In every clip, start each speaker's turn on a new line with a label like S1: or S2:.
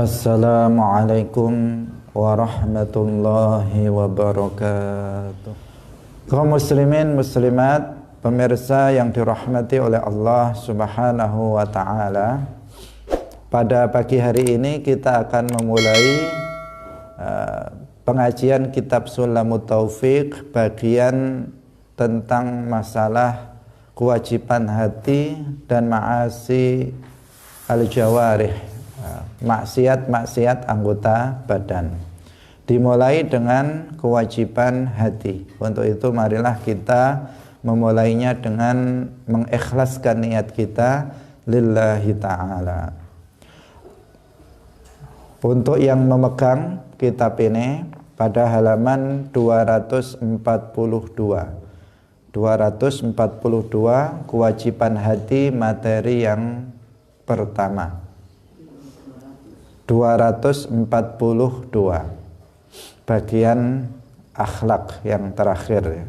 S1: Assalamualaikum warahmatullahi wabarakatuh. Kaum muslimin muslimat, pemirsa yang dirahmati oleh Allah Subhanahu wa taala. Pada pagi hari ini kita akan memulai pengajian kitab Sulamut Taufiq bagian tentang masalah kewajiban hati dan ma'asi al-jawarih, maksiat-maksiat anggota badan. Dimulai dengan kewajiban hati. Untuk itu marilah kita memulainya dengan mengikhlaskan niat kita lillahi ta'ala. Untuk yang memegang kitab ini pada halaman 242 kewajiban hati materi yang pertama. 242 bagian akhlak yang terakhir.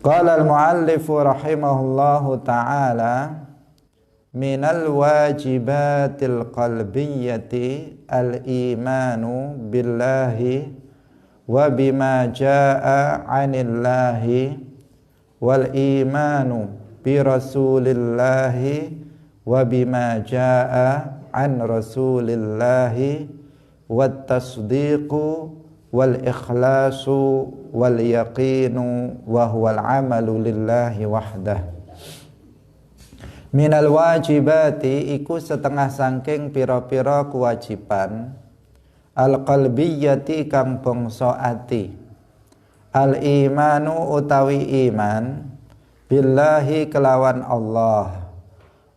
S1: Qala al-muallifu rahimahullahu ta'ala minal wajibatil qalbiyyati al-imanu billahi wa bima jaa 'anillahi wal imanu bi rasulillahi wa bima jaa an rasulillahi wat tasdiqu wal ikhlasu wal yaqinu wa huwal amalu lillahi wahdah. Minal wajibati iku setengah sangking pira-pira kewajiban al qalbiyyati kang bangsa ati, al imanu utawi iman billahi kelawan Allah,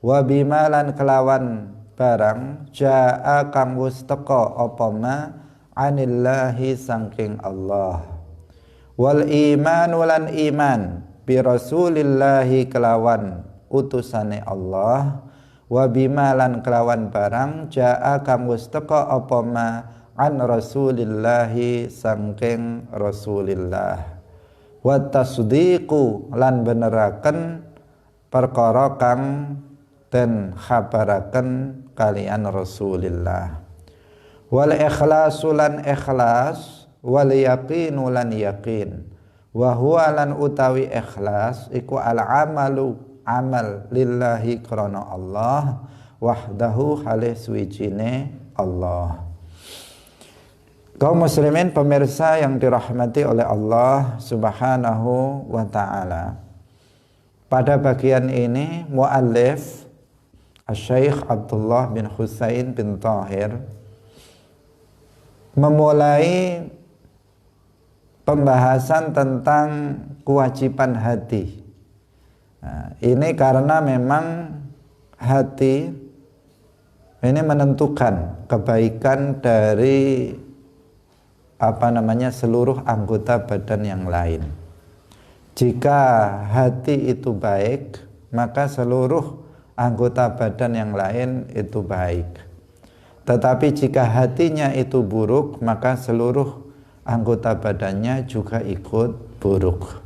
S1: wa bimalan kelawan barang jaa kang wis teka apa ma anillahi sangking Allah, wal imanu lan iman bi rasulillahi kelawan utusane Allah, wa bimalan kelawan barang jaa kang wis teka apa ma an rasulillahi sangking rasulillah, wa tasdiqu lan beneraken perkara kang dan khabaraken kalian Rasulillah, wal ikhlasu lan ikhlas, wal yaqinu lan yaqin, wa huwa lan utawi ikhlas iku al amalu amal lillahi krana Allah wahdahu halih suwijine Allah. Kaum muslimin pemirsa yang dirahmati oleh Allah Subhanahu wa ta'ala, pada bagian ini muallif Syekh Abdullah bin Husain bin Tahir memulai pembahasan tentang kewajiban hati. Nah, ini karena memang hati ini menentukan kebaikan dari seluruh anggota badan yang lain. Jika hati itu baik, maka seluruh anggota badan yang lain itu baik. Tetapi jika hatinya itu buruk, maka seluruh anggota badannya juga ikut buruk.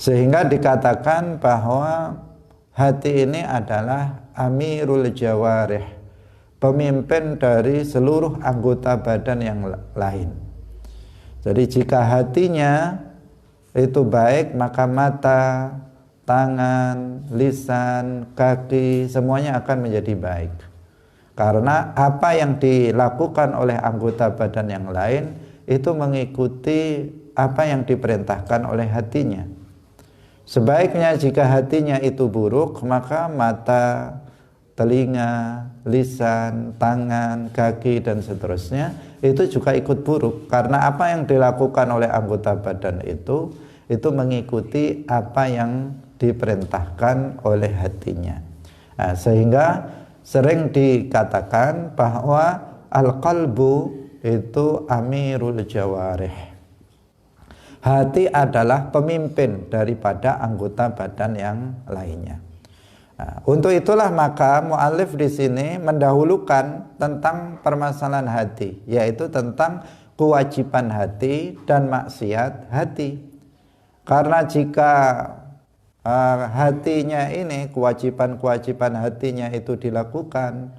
S1: Sehingga dikatakan bahwa hati ini adalah amirul jawarih, pemimpin dari seluruh anggota badan yang lain. Jadi jika hatinya itu baik, maka mata, tangan, lisan, kaki, semuanya akan menjadi baik. Karena apa yang dilakukan oleh anggota badan yang lain itu mengikuti apa yang diperintahkan oleh hatinya. Sebaiknya jika hatinya itu buruk, maka mata, telinga, lisan, tangan, kaki, dan seterusnya itu juga ikut buruk. Karena apa yang dilakukan oleh anggota badan itu mengikuti apa yang diperintahkan oleh hatinya. Nah, sehingga sering dikatakan bahwa al-qalbu itu amirul jawarih. Hati adalah pemimpin daripada anggota badan yang lainnya. Nah, untuk itulah maka mu'allif di sini mendahulukan tentang permasalahan hati, yaitu tentang kewajiban hati dan maksiat hati. Karena jika hatinya ini, kewajiban-kewajiban hatinya itu dilakukan,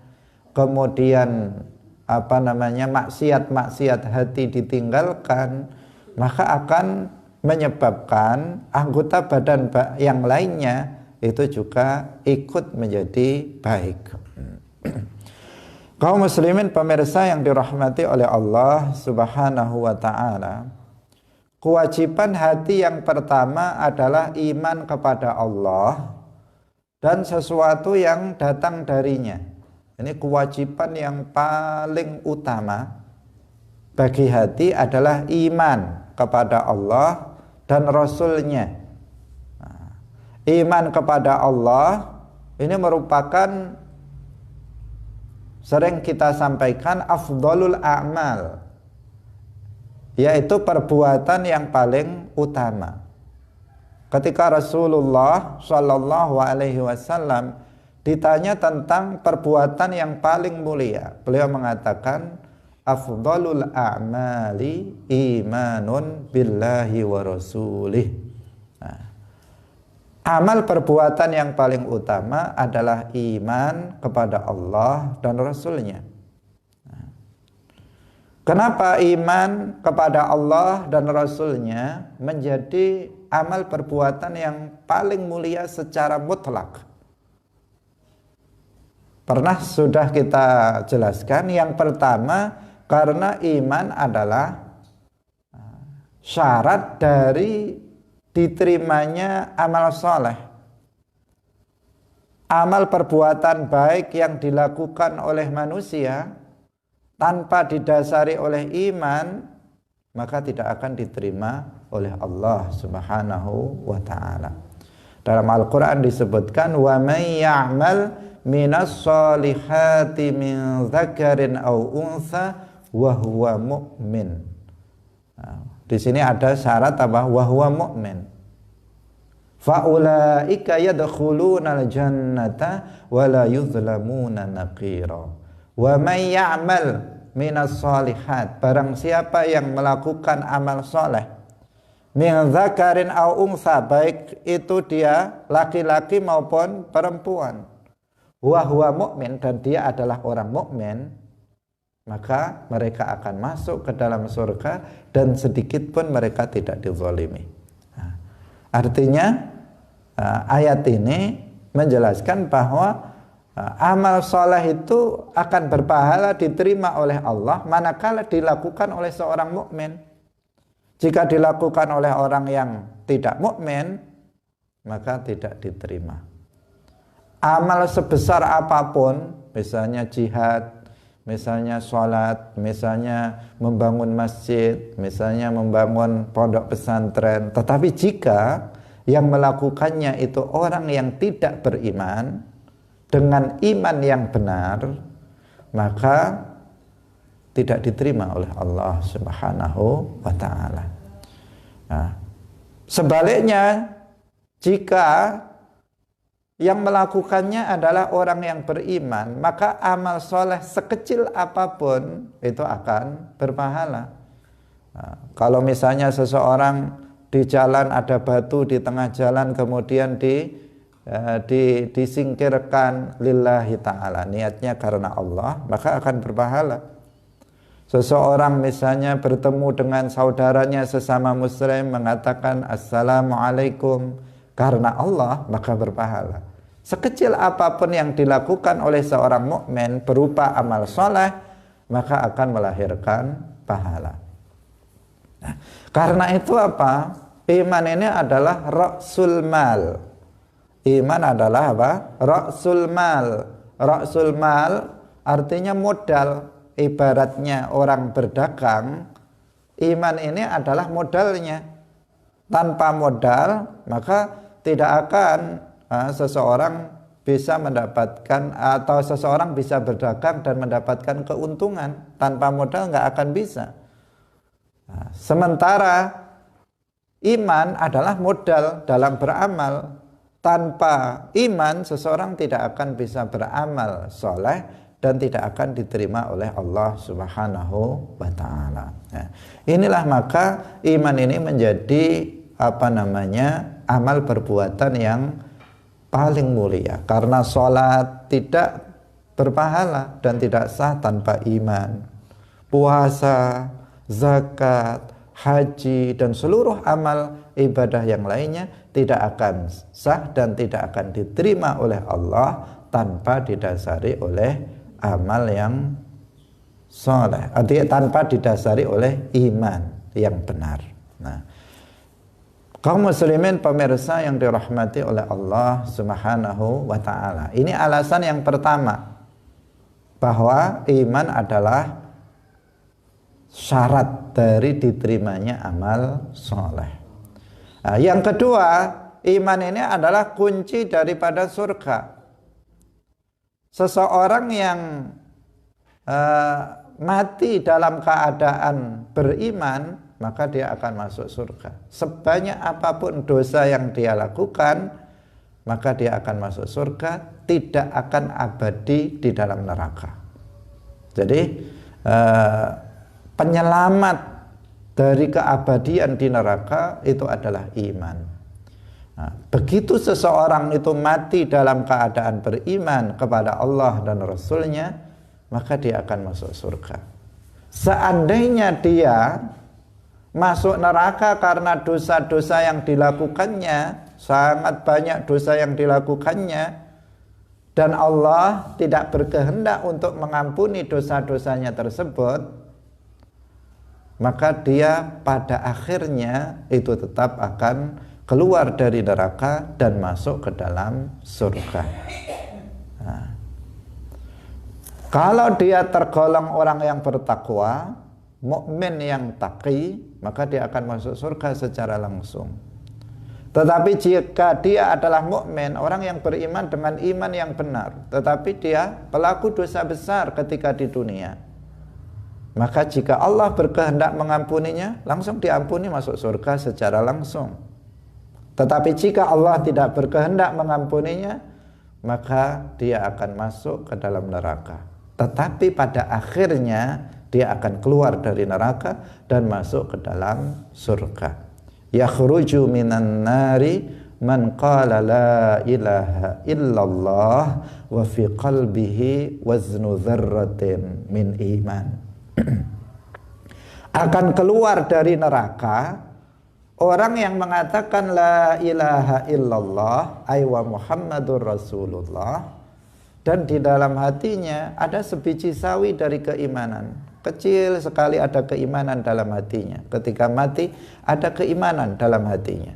S1: kemudian maksiat-maksiat hati ditinggalkan, maka akan menyebabkan anggota badan yang lainnya itu juga ikut menjadi baik. Kaum muslimin pemirsa yang dirahmati oleh Allah Subhanahu wa taala, kewajiban hati yang pertama adalah iman kepada Allah dan sesuatu yang datang darinya. Ini kewajiban yang paling utama bagi hati adalah iman kepada Allah dan Rasul-Nya. Iman kepada Allah ini merupakan, sering kita sampaikan, afdhalul a'mal, yaitu perbuatan yang paling utama. Ketika Rasulullah Shallallahu Alaihi Wasallam ditanya tentang perbuatan yang paling mulia, beliau mengatakan, afdhalul a'mali imanun billahi wa rasulih. Amal perbuatan yang paling utama adalah iman kepada Allah dan Rasul-Nya. Kenapa iman kepada Allah dan Rasul-Nya menjadi amal perbuatan yang paling mulia secara mutlak? Pernah sudah kita jelaskan, yang pertama karena iman adalah syarat dari diterimanya amal soleh. Amal perbuatan baik yang dilakukan oleh manusia tanpa didasari oleh iman, maka tidak akan diterima oleh Allah Subhanahu wa ta'ala. Dalam Al-Quran disebutkan, wa may ya'mal minas solihati min dzakarin aw untha wa huwa mu'min. Di sini ada syarat apa? Wa huwa mu'min. Fa ulaika yadkhulunal jannata wa la yuzlamuna naqira. Wa may ya'mal minas shalihat, barang siapa yang melakukan amal soleh, min dzakarin aw untha, baik itu dia laki-laki maupun perempuan, wa huwa mu'min, dan dia adalah orang mukmin, maka mereka akan masuk ke dalam surga dan sedikit pun mereka tidak dizalimi. Artinya ayat ini menjelaskan bahwa amal soleh itu akan berpahala, diterima oleh Allah manakala dilakukan oleh seorang mukmin. Jika dilakukan oleh orang yang tidak mukmin, maka tidak diterima. Amal sebesar apapun, misalnya jihad, misalnya sholat, misalnya membangun masjid, misalnya membangun pondok pesantren, tetapi jika yang melakukannya itu orang yang tidak beriman dengan iman yang benar, maka tidak diterima oleh Allah Subhanahu wa ta'ala. Sebaliknya, jika yang melakukannya adalah orang yang beriman, maka amal soleh sekecil apapun itu akan berpahala. Kalau misalnya seseorang di jalan ada batu di tengah jalan, kemudian disingkirkan lillahi ta'ala, niatnya karena Allah, maka akan berpahala. Seseorang misalnya bertemu dengan saudaranya sesama muslim, mengatakan assalamualaikum karena Allah, maka berpahala. Sekecil apapun yang dilakukan oleh seorang mukmin berupa amal soleh, maka akan melahirkan pahala. Karena itu apa? Iman ini adalah ra'sul mal. Iman adalah apa? Ra'sul mal. Ra'sul mal artinya modal. Ibaratnya orang berdagang, iman ini adalah modalnya. Tanpa modal, maka tidak akan seseorang bisa mendapatkan, atau seseorang bisa berdagang dan mendapatkan keuntungan. Tanpa modal nggak akan bisa. Sementara iman adalah modal dalam beramal. Tanpa iman seseorang tidak akan bisa beramal soleh dan tidak akan diterima oleh Allah Subhanahu wa ta'ala. Inilah maka iman ini menjadi amal perbuatan yang paling mulia. Karena sholat tidak berpahala dan tidak sah tanpa iman. Puasa, zakat, haji, dan seluruh amal ibadah yang lainnya tidak akan sah dan tidak akan diterima oleh Allah tanpa didasari oleh amal yang soleh, artinya tanpa didasari oleh iman yang benar. Nah, kaum muslimin pemirsa yang dirahmati oleh Allah Subhanahu wa ta'ala, ini alasan yang pertama bahwa iman adalah syarat dari diterimanya amal soleh. Nah, yang kedua, iman ini adalah kunci daripada surga. Seseorang yang mati dalam keadaan beriman, maka dia akan masuk surga. Sebanyak apapun dosa yang dia lakukan, maka dia akan masuk surga, tidak akan abadi di dalam neraka. Jadi penyelamat dari keabadian di neraka itu adalah iman. Nah, begitu seseorang itu mati dalam keadaan beriman kepada Allah dan Rasulnya, maka dia akan masuk surga. Seandainya dia masuk neraka karena dosa-dosa yang dilakukannya, sangat banyak dosa yang dilakukannya, dan Allah tidak berkehendak untuk mengampuni dosa-dosanya tersebut, maka dia pada akhirnya itu tetap akan keluar dari neraka dan masuk ke dalam surga. Nah, kalau dia tergolong orang yang bertakwa, mukmin yang taqi, maka dia akan masuk surga secara langsung. Tetapi jika dia adalah mukmin, orang yang beriman dengan iman yang benar, tetapi dia pelaku dosa besar ketika di dunia, maka jika Allah berkehendak mengampuninya, langsung diampuni, masuk surga secara langsung. Tetapi jika Allah tidak berkehendak mengampuninya, maka dia akan masuk ke dalam neraka. Tetapi pada akhirnya dia akan keluar dari neraka dan masuk ke dalam surga. Yakhruju minan nari man qala la ilaha illallah wa fi qalbihi waznu dzarratin min iman. Akan keluar dari neraka orang yang mengatakan la ilaha illallah ay wa Muhammadur Rasulullah, dan di dalam hatinya ada sebiji sawi dari keimanan. Kecil sekali ada keimanan dalam hatinya. Ketika mati ada keimanan dalam hatinya,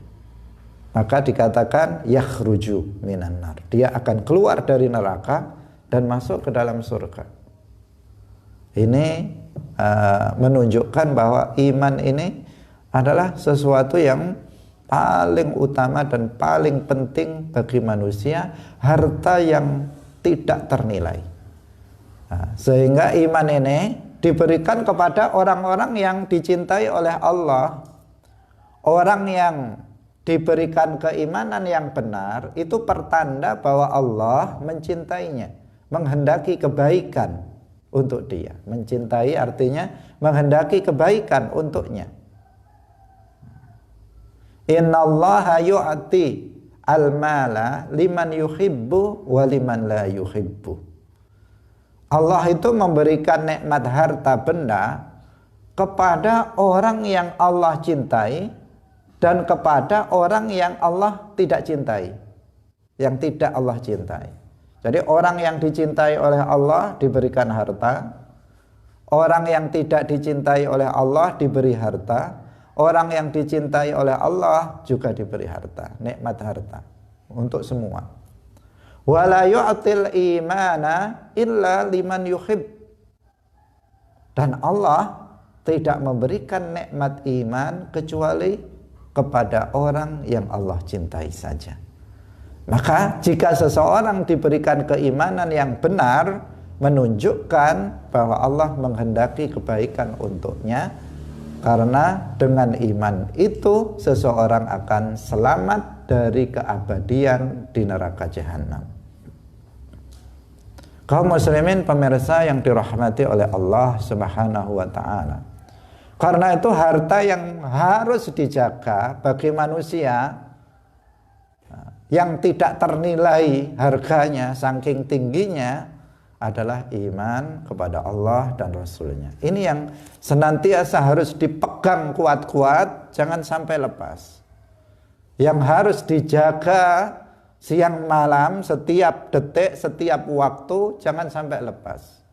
S1: maka dikatakan yakhruju minan nar, dia akan keluar dari neraka dan masuk ke dalam surga. Ini menunjukkan bahwa iman ini adalah sesuatu yang paling utama dan paling penting bagi manusia, harta yang tidak ternilai. Nah, sehingga iman ini diberikan kepada orang-orang yang dicintai oleh Allah. Orang yang diberikan keimanan yang benar itu pertanda bahwa Allah mencintainya, menghendaki kebaikan untuk dia. Mencintai artinya menghendaki kebaikan untuknya. Innallaha yu'ti al-mala liman yuhibbu wa liman la yuhibbu. Allah itu memberikan nikmat harta benda kepada orang yang Allah cintai dan kepada orang yang Allah tidak cintai, yang tidak Allah cintai. Jadi orang yang dicintai oleh Allah diberikan harta, orang yang tidak dicintai oleh Allah diberi harta, orang yang dicintai oleh Allah juga diberi harta, nikmat harta untuk semua. Wala yu'til imana illa liman yuhib. Dan Allah tidak memberikan nikmat iman kecuali kepada orang yang Allah cintai saja. Maka jika seseorang diberikan keimanan yang benar, menunjukkan bahwa Allah menghendaki kebaikan untuknya, karena dengan iman itu seseorang akan selamat dari keabadian di neraka jahanam. Kaum muslimin pemirsa yang dirahmati oleh Allah Subhanahu wa ta'ala, karena itu harta yang harus dijaga bagi manusia, yang tidak ternilai harganya saking tingginya adalah iman kepada Allah dan Rasulnya. Ini yang senantiasa harus dipegang kuat-kuat, jangan sampai lepas. Yang harus dijaga siang malam, setiap detik, setiap waktu, jangan sampai lepas.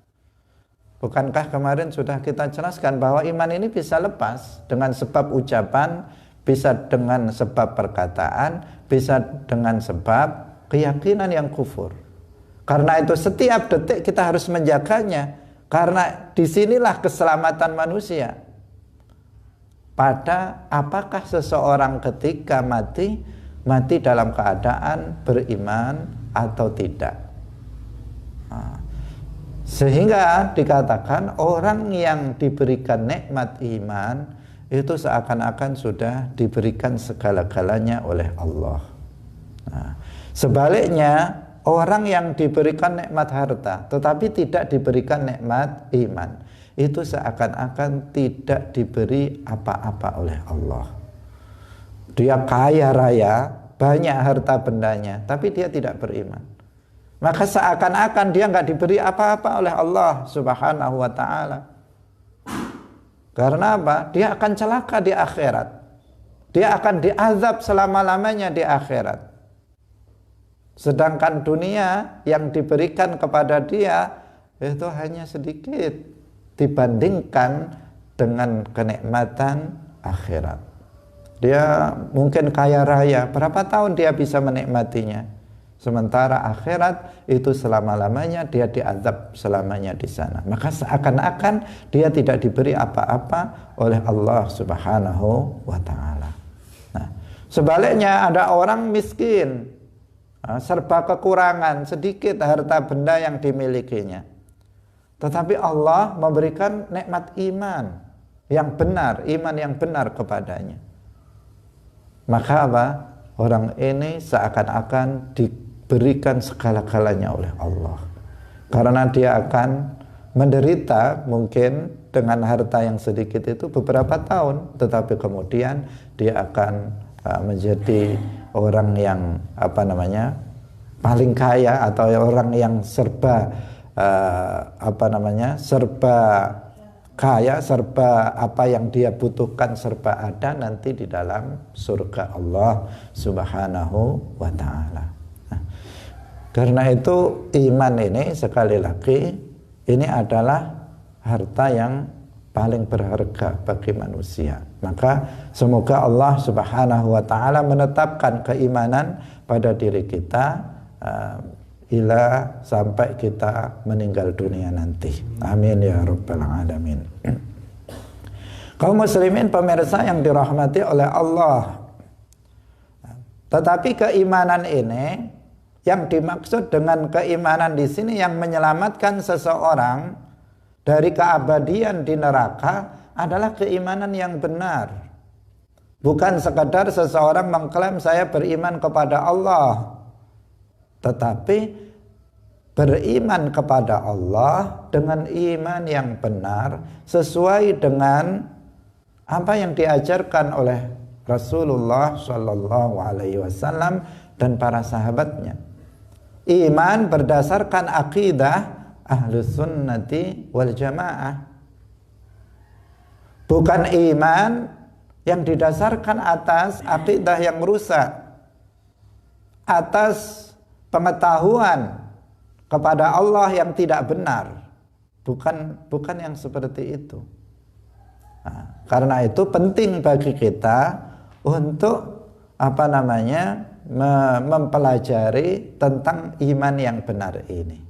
S1: Bukankah kemarin sudah kita jelaskan bahwa iman ini bisa lepas dengan sebab ucapan, bisa dengan sebab perkataan, bisa dengan sebab keyakinan yang kufur. Karena itu setiap detik kita harus menjaganya, karena disinilah keselamatan manusia. Pada apakah seseorang ketika mati dalam keadaan beriman atau tidak. Sehingga dikatakan orang yang diberikan nikmat iman itu seakan-akan sudah diberikan segala-galanya oleh Allah. Sebaliknya, orang yang diberikan nikmat harta tetapi tidak diberikan nikmat iman, itu seakan-akan tidak diberi apa-apa oleh Allah. Dia kaya raya, banyak harta bendanya, tapi dia tidak beriman. Maka seakan-akan dia nggak diberi apa-apa oleh Allah Subhanahu wa ta'ala. Karena apa? Dia akan celaka di akhirat. Dia akan diazab selama-lamanya di akhirat. Sedangkan dunia yang diberikan kepada dia itu hanya sedikit dibandingkan dengan kenikmatan akhirat. Dia mungkin kaya raya, berapa tahun dia bisa menikmatinya? Sementara akhirat itu selama-lamanya dia diazab selamanya di sana. Maka seakan-akan dia tidak diberi apa-apa oleh Allah Subhanahu wa ta'ala. Nah, sebaliknya ada orang miskin, serba kekurangan, sedikit harta benda yang dimilikinya. Tetapi Allah memberikan nikmat iman yang benar, iman yang benar kepadanya. Maka apa? Orang ini seakan-akan diberikan segala-galanya oleh Allah. Karena dia akan menderita mungkin dengan harta yang sedikit itu beberapa tahun, tetapi kemudian dia akan menjadi orang yang paling kaya, atau orang yang serba serba kaya, serba apa yang dia butuhkan serba ada nanti di dalam surga Allah Subhanahu wa ta'ala. Karena itu iman ini sekali lagi ini adalah harta yang paling berharga bagi manusia. Maka semoga Allah Subhanahu wa ta'ala menetapkan keimanan pada diri kita ila sampai kita meninggal dunia nanti. Amin ya rabbal alamin. Kaum muslimin pemirsa yang dirahmati oleh Allah. Tetapi keimanan ini, yang dimaksud dengan keimanan di sini yang menyelamatkan seseorang dari keabadian di neraka adalah keimanan yang benar. Bukan sekadar seseorang mengklaim saya beriman kepada Allah, tetapi beriman kepada Allah dengan iman yang benar sesuai dengan apa yang diajarkan oleh Rasulullah Shallallahu Alaihi Wasallam dan para sahabatnya. Iman berdasarkan akidah Ahlus Sunnati wal Jamaah, bukan iman yang didasarkan atas akidah yang rusak, atas pengetahuan kepada Allah yang tidak benar. Bukan yang seperti itu. Nah, karena itu penting bagi kita untuk mempelajari tentang iman yang benar ini.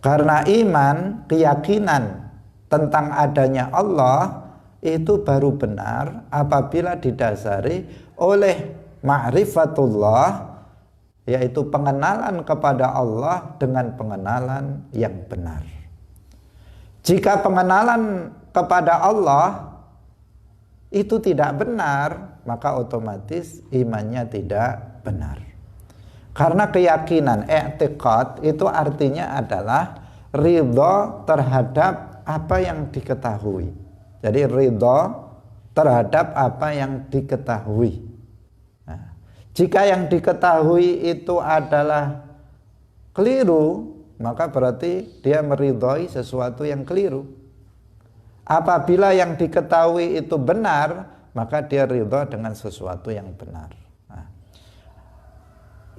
S1: Karena iman, keyakinan tentang adanya Allah itu baru benar apabila didasari oleh ma'rifatullah, yaitu pengenalan kepada Allah dengan pengenalan yang benar. Jika pengenalan kepada Allah itu tidak benar, maka otomatis imannya tidak benar. Karena keyakinan, i'tiqad itu artinya adalah ridha terhadap apa yang diketahui. Jadi ridha terhadap apa yang diketahui. Nah, jika yang diketahui itu adalah keliru, maka berarti dia meridhoi sesuatu yang keliru. Apabila yang diketahui itu benar, maka dia ridha dengan sesuatu yang benar. Nah,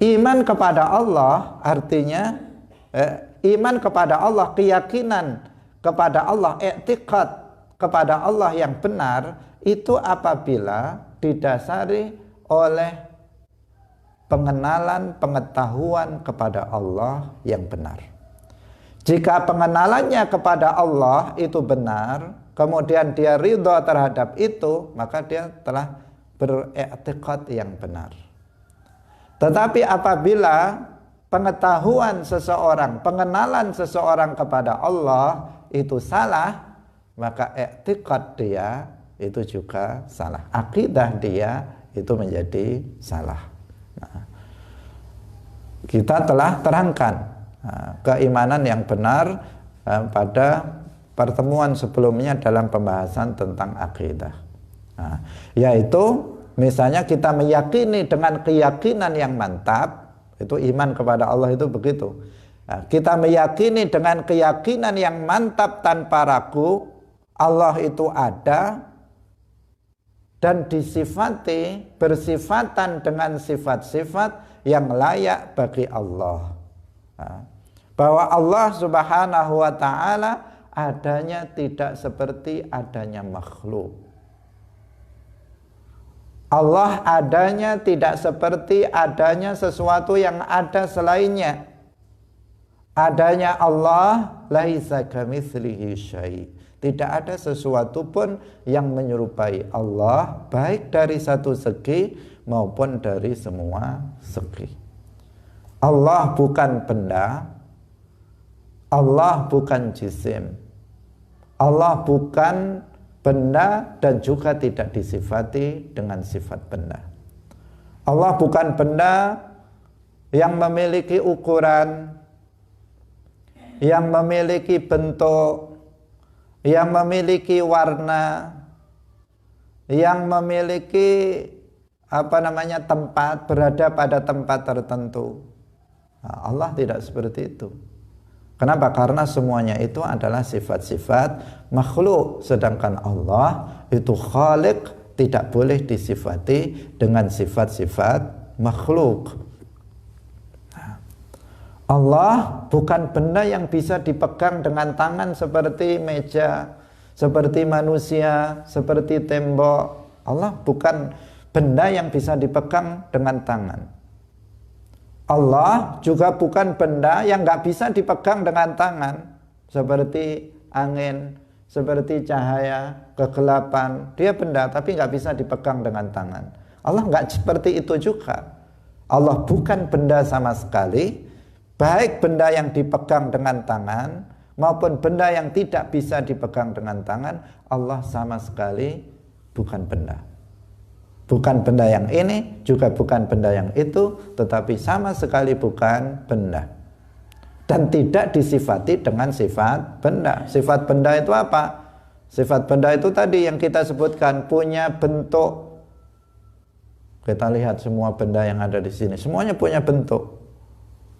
S1: iman kepada Allah artinya iman kepada Allah, keyakinan kepada Allah, i'tiqad kepada Allah yang benar itu apabila didasari oleh pengenalan, pengetahuan kepada Allah yang benar. Jika pengenalannya kepada Allah itu benar, kemudian dia ridha terhadap itu, maka dia telah beriktikad yang benar. Tetapi apabila pengetahuan seseorang, pengenalan seseorang kepada Allah itu salah, maka iktikad dia itu juga salah. Akidah dia itu menjadi salah. Nah, kita telah terangkan keimanan yang benar pada pertemuan sebelumnya dalam pembahasan tentang akidah. Nah, yaitu misalnya kita meyakini dengan keyakinan yang mantap, itu iman kepada Allah itu begitu. Nah, kita meyakini dengan keyakinan yang mantap tanpa ragu Allah itu ada dan disifati, bersifatan dengan sifat-sifat yang layak bagi Allah. Nah, bahwa Allah Subhanahu wa ta'ala adanya tidak seperti adanya makhluk. Allah adanya tidak seperti adanya sesuatu yang ada selainnya. Adanya Allah laisa kamitslihi syai'. Tidak ada sesuatu pun yang menyerupai Allah, baik dari satu segi maupun dari semua segi. Allah bukan benda, Allah bukan jisim, Allah bukan benda dan juga tidak disifati dengan sifat benda. Allah bukan benda yang memiliki ukuran, yang memiliki bentuk, yang memiliki warna, yang memiliki tempat, berada pada tempat tertentu. Nah, Allah tidak seperti itu. Kenapa? Karena semuanya itu adalah sifat-sifat makhluk, sedangkan Allah itu khaliq, tidak boleh disifati dengan sifat-sifat makhluk. Allah bukan benda yang bisa dipegang dengan tangan seperti meja, seperti manusia, seperti tembok. Allah bukan benda yang bisa dipegang dengan tangan. Allah juga bukan benda yang nggak bisa dipegang dengan tangan, seperti angin, seperti cahaya, kegelapan. Dia benda tapi nggak bisa dipegang dengan tangan. Allah nggak seperti itu juga. Allah bukan benda sama sekali, baik benda yang dipegang dengan tangan maupun benda yang tidak bisa dipegang dengan tangan. Allah sama sekali bukan benda. Bukan benda yang ini, juga bukan benda yang itu, tetapi sama sekali bukan benda. Dan tidak disifati dengan sifat benda. Sifat benda itu apa? Sifat benda itu tadi yang kita sebutkan, punya bentuk. Kita lihat semua benda yang ada di sini, semuanya punya bentuk.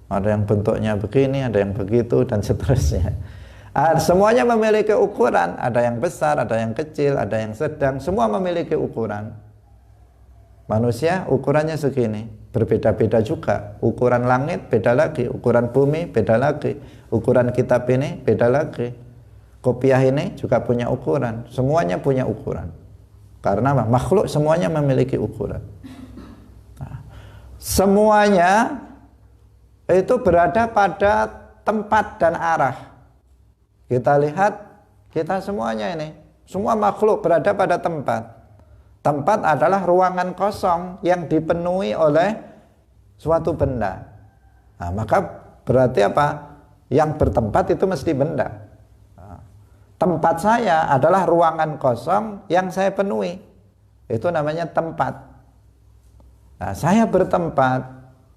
S1: Ada yang bentuknya begini, ada yang begitu, dan seterusnya. Semuanya memiliki ukuran, ada yang besar, ada yang kecil, ada yang sedang, semua memiliki ukuran. Manusia ukurannya segini, berbeda-beda juga. Ukuran langit beda lagi, ukuran bumi beda lagi, ukuran kitab ini beda lagi. Kopiah ini juga punya ukuran, semuanya punya ukuran. Karena makhluk semuanya memiliki ukuran. Nah, semuanya itu berada pada tempat dan arah. Kita lihat, kita semuanya ini, semua makhluk berada pada tempat. Tempat adalah ruangan kosong yang dipenuhi oleh suatu benda. Nah, maka berarti apa? Yang bertempat itu mesti benda. Nah, tempat saya adalah ruangan kosong yang saya penuhi. Itu namanya tempat. Nah, saya bertempat.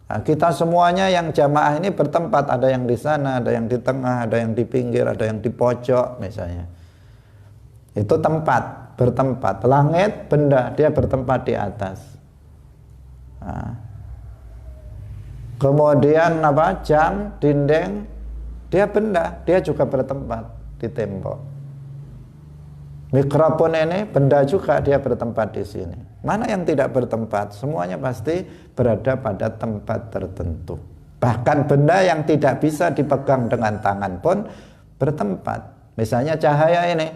S1: Nah, kita semuanya yang jamaah ini bertempat. Ada yang di sana, ada yang di tengah, ada yang di pinggir, ada yang di pojok misalnya. Itu tempat. Bertempat. Langit benda, dia bertempat di atas. Nah, kemudian jam, dinding, Dia benda, dia juga bertempat di tembok. Mikrofon ini benda juga, dia bertempat di sini. Mana yang tidak bertempat? Semuanya pasti berada pada tempat tertentu. Bahkan benda yang tidak bisa dipegang dengan tangan pun bertempat. Misalnya cahaya ini,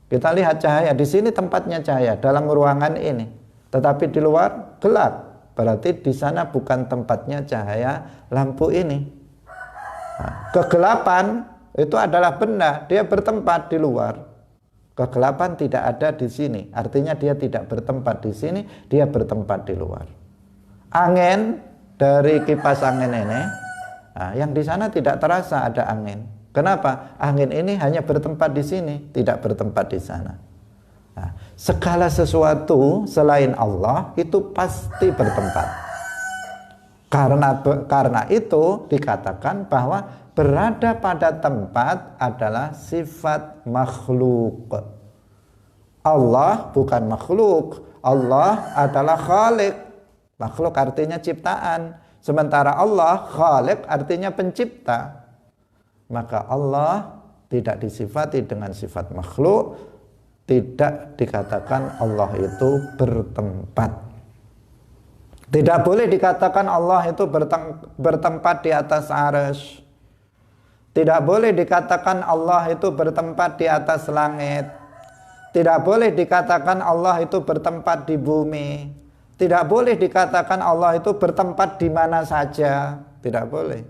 S1: kita lihat cahaya di sini, tempatnya cahaya dalam ruangan ini. Tetapi di luar gelap. Berarti di sana bukan tempatnya cahaya lampu ini. Nah, kegelapan itu adalah benda, dia bertempat di luar. Kegelapan tidak ada di sini, artinya dia tidak bertempat di sini, dia bertempat di luar. Angin dari kipas angin ini, nah, yang di sana tidak terasa ada angin. Kenapa? Angin ini hanya bertempat di sini, tidak bertempat di sana. Nah, segala sesuatu selain Allah itu pasti bertempat. Karena itu dikatakan bahwa berada pada tempat adalah sifat makhluk. Allah bukan makhluk, Allah adalah khalik. Makhluk artinya ciptaan, sementara Allah khalik artinya pencipta. Maka Allah tidak disifati dengan sifat makhluk, tidak dikatakan Allah itu bertempat. Tidak boleh dikatakan Allah itu bertempat di atas arsy. Tidak boleh dikatakan Allah itu bertempat di atas langit. Tidak boleh dikatakan Allah itu bertempat di bumi. Tidak boleh dikatakan Allah itu bertempat di mana saja. Tidak boleh.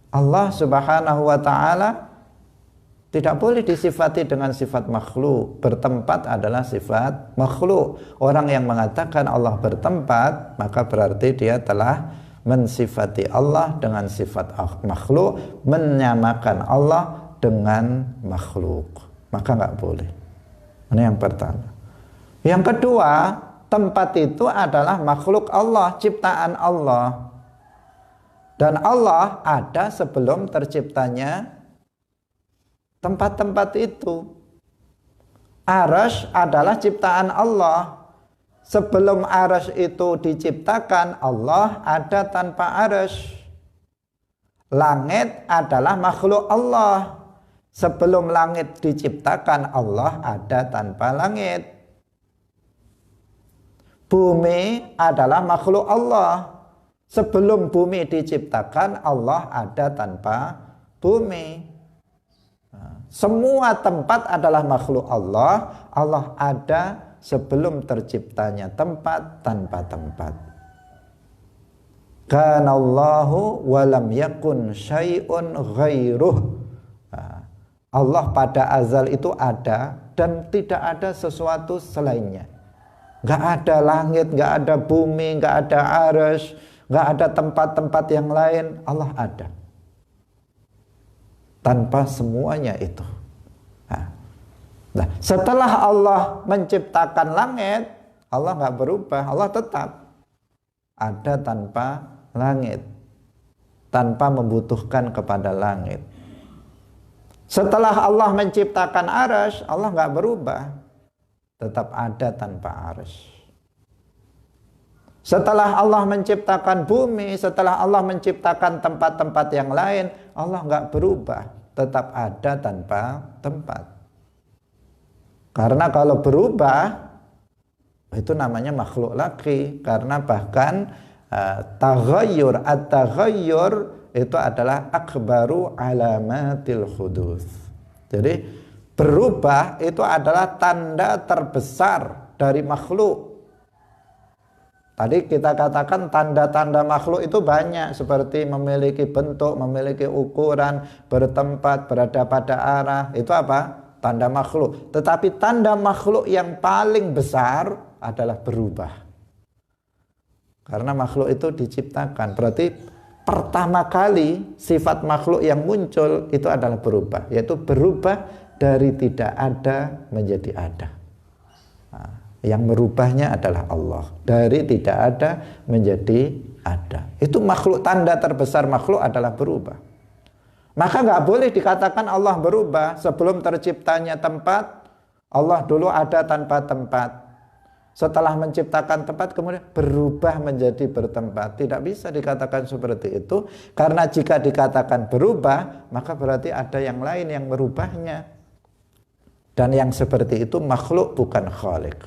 S1: Allah Subhanahu wa ta'ala tidak boleh disifati dengan sifat makhluk. Bertempat adalah sifat makhluk. Orang yang mengatakan Allah bertempat, maka berarti dia telah mensifati Allah dengan sifat makhluk, menyamakan Allah dengan makhluk. Maka nggak boleh. Ini yang pertama. Yang kedua, tempat itu adalah makhluk Allah, ciptaan Allah. Dan Allah ada sebelum terciptanya tempat-tempat itu. Arsy adalah ciptaan Allah. Sebelum arsy itu diciptakan, Allah ada tanpa arsy. Langit adalah makhluk Allah. Sebelum langit diciptakan, Allah ada tanpa langit. Bumi adalah makhluk Allah. Sebelum bumi diciptakan, Allah ada tanpa bumi. Semua tempat adalah makhluk Allah. Allah ada sebelum terciptanya tempat tanpa tempat. Kanallahu walam yakun syai'un ghairuh. Allah pada azal itu ada dan tidak ada sesuatu selainnya. Gak ada langit, gak ada bumi, gak ada arsy, gak ada tempat-tempat yang lain. Allah ada tanpa semuanya itu. Nah, setelah Allah menciptakan langit, Allah nggak berubah, Allah tetap ada tanpa langit, tanpa membutuhkan kepada langit. Setelah Allah menciptakan arsy, Allah nggak berubah, tetap ada tanpa arsy. Setelah Allah menciptakan bumi, setelah Allah menciptakan tempat-tempat yang lain, Allah nggak berubah, tetap ada tanpa tempat. Karena kalau berubah, itu namanya makhluk lagi. Karena bahkan taghayyur, at-taghayyur itu adalah akbaru alamatil hudus. Jadi berubah itu adalah tanda terbesar dari makhluk. Tadi kita katakan tanda-tanda makhluk itu banyak, seperti memiliki bentuk, memiliki ukuran, bertempat, berada pada arah. Itu apa? Tanda makhluk. Tetapi tanda makhluk yang paling besar adalah berubah. Karena makhluk itu diciptakan. Berarti pertama kali sifat makhluk yang muncul itu adalah berubah. Yaitu berubah dari tidak ada menjadi ada. Yang merubahnya adalah Allah. Dari tidak ada menjadi ada. Itu makhluk, tanda terbesar makhluk adalah berubah. Maka nggak boleh dikatakan Allah berubah. Sebelum terciptanya tempat, Allah dulu ada tanpa tempat. setelah menciptakan tempat kemudian berubah menjadi bertempat. Tidak bisa dikatakan seperti itu, karena jika dikatakan berubah maka berarti ada yang lain yang merubahnya, dan yang seperti itu makhluk bukan khaliq.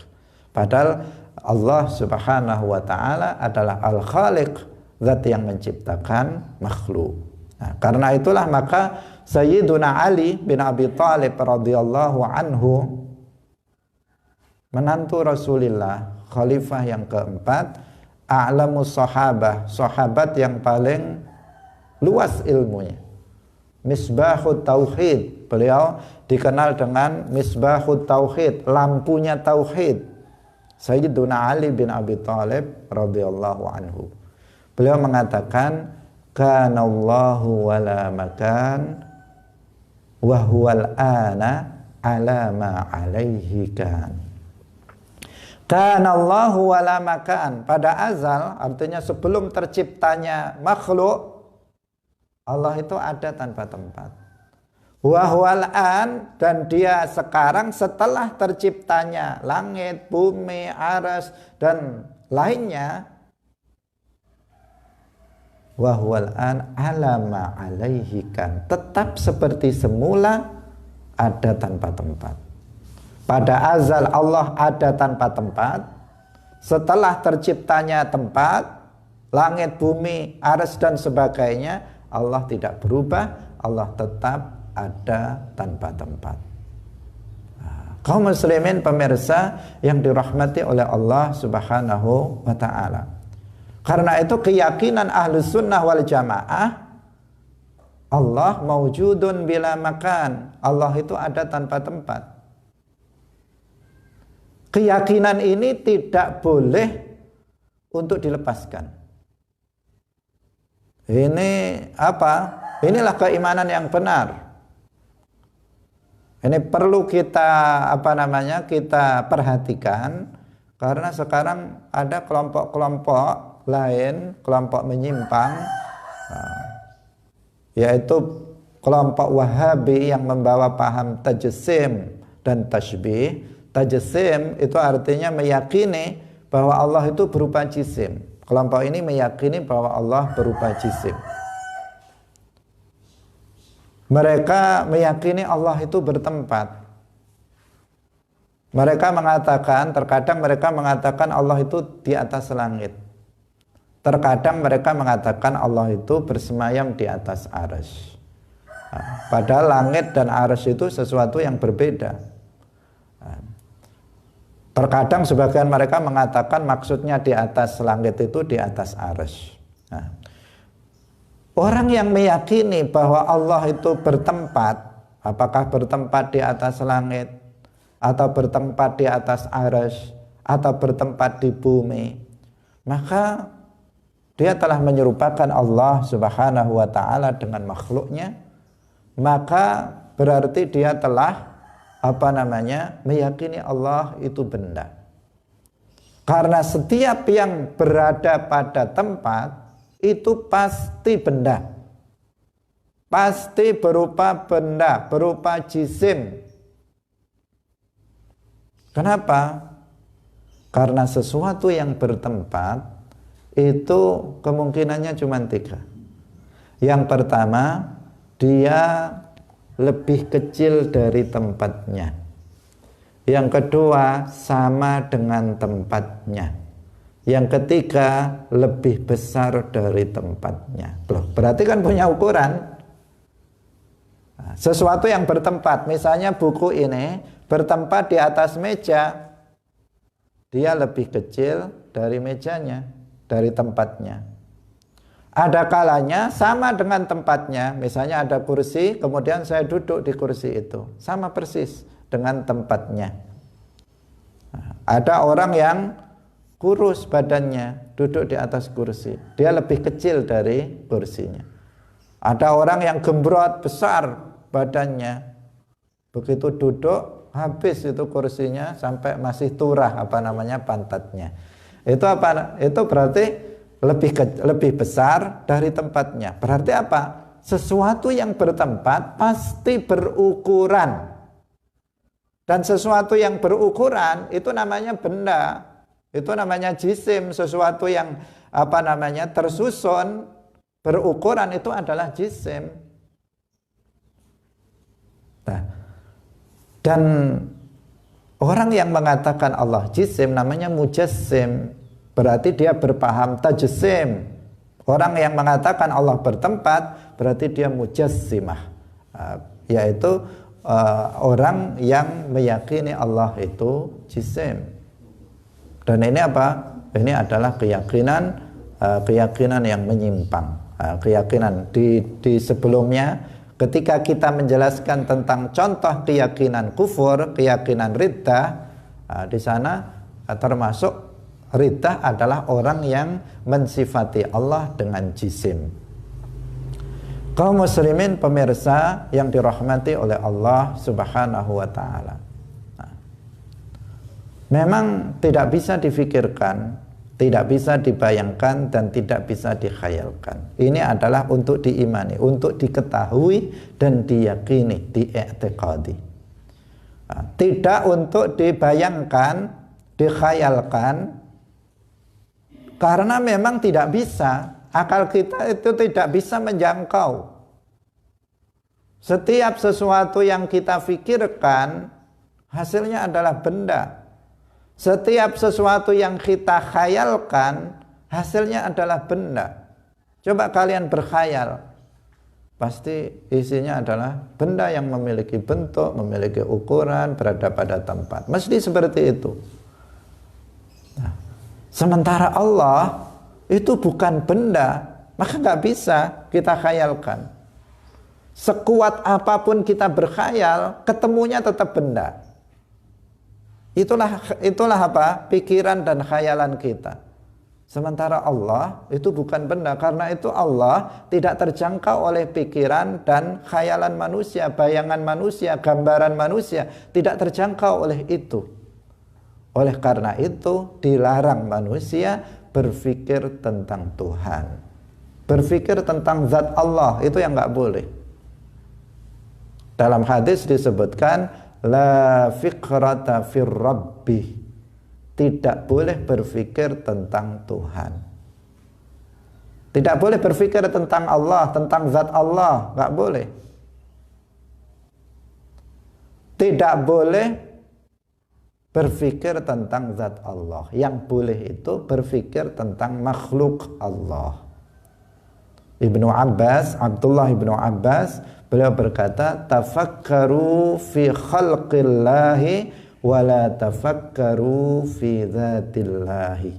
S1: Padahal Allah subhanahu wa ta'ala adalah al-khaliq, zat yang menciptakan makhluk. Nah, karena itulah maka Sayyiduna Ali bin Abi Thalib radhiyallahu anhu, menantu Rasulullah, khalifah yang keempat, a'lamus sahabah, sahabat yang paling luas ilmunya, misbahut tauhid, beliau dikenal dengan misbahut tauhid, lampunya tauhid, Sayyiduna Ali bin Abi Thalib radhiyallahu anhu. Beliau mengatakan, kanallahu wala makan wa huwal ana ala ma alaihi kan. Kanallahu wala makan, pada azal, artinya sebelum terciptanya makhluk, Allah itu ada tanpa tempat. Wa huwal an, dan dia sekarang setelah terciptanya langit, bumi, aras dan lainnya, wa huwal an ala ma alaihi kan, tetap seperti semula, ada tanpa tempat. Pada azal Allah ada tanpa tempat, setelah terciptanya tempat, langit, bumi, aras dan sebagainya, Allah tidak berubah, Allah tetap ada tanpa tempat. Kaum muslimin pemirsa yang dirahmati oleh Allah subhanahu wa ta'ala, karena itu keyakinan ahlus sunnah wal jamaah, Allah maujudun bila makan, Allah itu ada tanpa tempat. Keyakinan ini tidak boleh untuk dilepaskan. Ini apa? Inilah keimanan yang benar. Ini perlu kita kita perhatikan, karena sekarang ada kelompok-kelompok lain, kelompok menyimpang, yaitu kelompok Wahabi yang membawa paham tajsim dan tasybih. Tajsim itu artinya meyakini bahwa Allah itu berupa jisim. Kelompok ini meyakini bahwa Allah berupa jisim. Mereka meyakini Allah itu bertempat. Mereka mengatakan, terkadang mereka mengatakan Allah itu di atas langit. Terkadang mereka mengatakan Allah itu bersemayam di atas arsy. Padahal langit dan arsy itu sesuatu yang berbeda. Terkadang sebagian mereka mengatakan maksudnya di atas langit itu di atas arsy. Orang yang meyakini bahwa Allah itu bertempat, apakah bertempat di atas langit, atau bertempat di atas arsy, atau bertempat di bumi, maka dia telah menyerupakan Allah subhanahu wa ta'ala dengan makhluknya. Maka berarti dia telah meyakini Allah itu benda. Karena setiap yang berada pada tempat itu pasti benda, pasti berupa benda, berupa jisim. Kenapa? Karena sesuatu yang bertempat itu kemungkinannya cuma 3. Yang pertama, dia lebih kecil dari tempatnya. Yang kedua, sama dengan tempatnya. Yang ketiga, lebih besar dari tempatnya. Loh, berarti kan punya ukuran. Sesuatu yang bertempat, misalnya buku ini bertempat di atas meja, dia lebih kecil dari mejanya, dari tempatnya. Ada kalanya sama dengan tempatnya, misalnya ada kursi, kemudian saya duduk di kursi itu, sama persis dengan tempatnya. Ada orang yang kurus badannya, duduk di atas kursi, dia lebih kecil dari kursinya. Ada orang yang gembrot besar badannya, begitu duduk habis itu kursinya sampai masih turah pantatnya. Itu berarti lebih besar dari tempatnya. Berarti apa? Sesuatu yang bertempat pasti berukuran. Dan sesuatu yang berukuran itu namanya benda. Itu namanya jisim, sesuatu yang tersusun, berukuran, itu adalah jisim. Nah, dan orang yang mengatakan Allah jisim namanya mujassim, berarti dia berpaham tajsim. Orang yang mengatakan Allah bertempat berarti dia mujassimah, yaitu orang yang meyakini Allah itu jisim. Dan ini apa? Ini adalah keyakinan yang menyimpang. Keyakinan di sebelumnya, ketika kita menjelaskan tentang contoh keyakinan kufur, keyakinan riddah, di sana termasuk riddah adalah orang yang mensifati Allah dengan jisim. Kaum muslimin pemirsa yang dirahmati oleh Allah Subhanahu wa ta'ala, memang tidak bisa difikirkan, tidak bisa dibayangkan, dan tidak bisa dikhayalkan. Ini adalah untuk diimani, untuk diketahui dan diyakini, diiktikadi. Tidak untuk dibayangkan, dikhayalkan, karena memang tidak bisa. Akal kita itu tidak bisa menjangkau. Setiap sesuatu yang kita pikirkan hasilnya adalah benda. Setiap sesuatu yang kita khayalkan hasilnya adalah benda. Coba kalian berkhayal, pasti isinya adalah benda yang memiliki bentuk, memiliki ukuran, berada pada tempat. Mesti seperti itu. Nah, sementara Allah itu bukan benda, maka nggak bisa kita khayalkan. Sekuat apapun kita berkhayal, ketemunya tetap benda. Itulah apa? Pikiran dan khayalan kita. Sementara Allah itu bukan benda, karena itu Allah tidak terjangkau oleh pikiran dan khayalan manusia, bayangan manusia, gambaran manusia, tidak terjangkau oleh itu. Oleh karena itu dilarang manusia berpikir tentang Tuhan, berpikir tentang zat Allah, itu yang nggak boleh. Dalam hadis disebutkan la fikrata fir rabbi, tidak boleh berpikir tentang Tuhan, tidak boleh berpikir tentang Allah, tentang zat Allah, nggak boleh. Tidak boleh berpikir tentang zat Allah. Yang boleh itu berpikir tentang makhluk Allah. Ibnu Abbas, Abdullah Ibnu Abbas, beliau berkata, tafakkaru fi khalqillahi wa la tafakkaru fi dzatillahi.